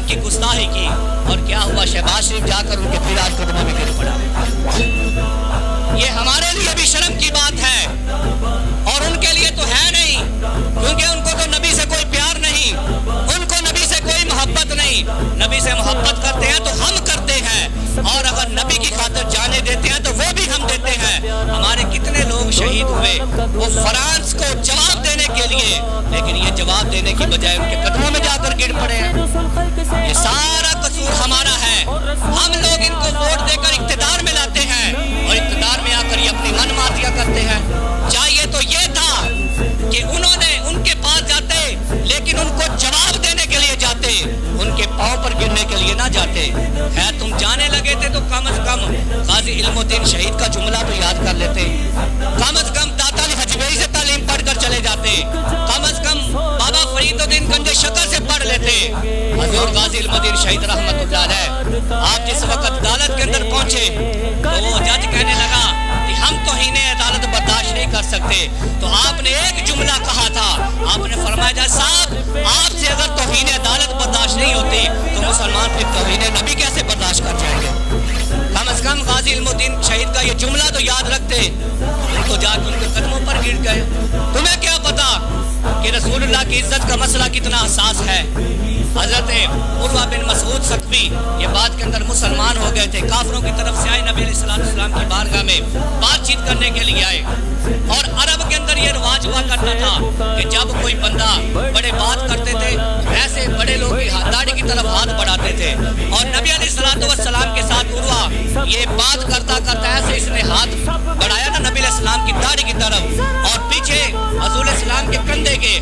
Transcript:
की गुस्ताखी की, और क्या हुआ, शहबाज शरीफ जाकर उनके फिराज कदमों में गिर पड़ा। ये हमारे लिए भी शर्म की बात है और उनके लिए तो है नहीं, क्योंकि उनको तो नबी से कोई प्यार नहीं, उनको नबी से कोई मोहब्बत नहीं। नबी से मोहब्बत करते हैं तो हम करते हैं, और अगर नबी की खातिर जाने देते हैं तो वो भी हम देते हैं। हमारे कितने लोग शहीद हुए वो फ्रांस को जवाब देने के लिए, लेकिन ये जवाब देने की बजाय उनके कदमों में जाकर गिर पड़े हैं। ये सारा कसूर हमारा है। हम लोग इनको वोट देकर इख्तिदार में लाते हैं और इख्तिदार में आकर ये अपनी मनमातियां करते हैं। चाहिए तो ये था कि उन्होंने उनके पास जाते, लेकिन उनको जवाब देने के लिए जाते, उनके पांव पर गिरने के लिए ना जाते। है तुम जाने लगे थे तो कम से कम गाजी इल्मुद्दीन शहीद का जुमला तो याद कर लेते, कम से कम दाता अली हजवेरी से तालीम पढ़कर चले जाते, कम से कम बाबा फरीदुद्दीन गंज शक्ल से पढ़ लेते। हजूर गाजी इल्मुद्दीन शहीद रहमतुल्लाह अलैह, आप जिस वक्त अदालत के अंदर पहुंचे तो वो जज कहने लगा कि हम तौहीन अदालत बर्दाश्त नहीं कर सकते, तो आपने एक जुमला कहा था, आपने फरमाया जज साहब, आपसे अगर तौहीन अदालत बर्दाश्त नहीं होती तो मुसलमान फिर तौहीन नबी कैसे बर्दाश्त कर जाएंगे। कम से कम गाजी इल्मुद्दीन शहीद का ये जुमला तो याद रखते, तो जाकर उनके कदमों पर गिर गए। तुम्हें क्या पता कि रसूलुल्लाह की इज्जत का मसला कितना हसास है। हजरत उर्वा बिन मसूद सकफी ये बात के अंदर मुसलमान हो गए थे, काफिरों की तरफ से आए, नबी अलैहिस्सलाम की बारगाह में बातचीत करने के लिए आए। और अरब के अंदर ये रिवाज हुआ करता था कि जब कोई बंदा बड़े बात करते थे, ऐसे बड़े लोग की दाढ़ी की तरफ हाथ बढ़ाते थे, और नबी अलैहिस्सलाम के साथ उर्वा ये बात करता करता ऐसे इसने हाथ बढ़ाया ना नबी अलैहिस्सलाम की दाढ़ी की तरफ, और पीछे रसूल इस्लाम के कंधे के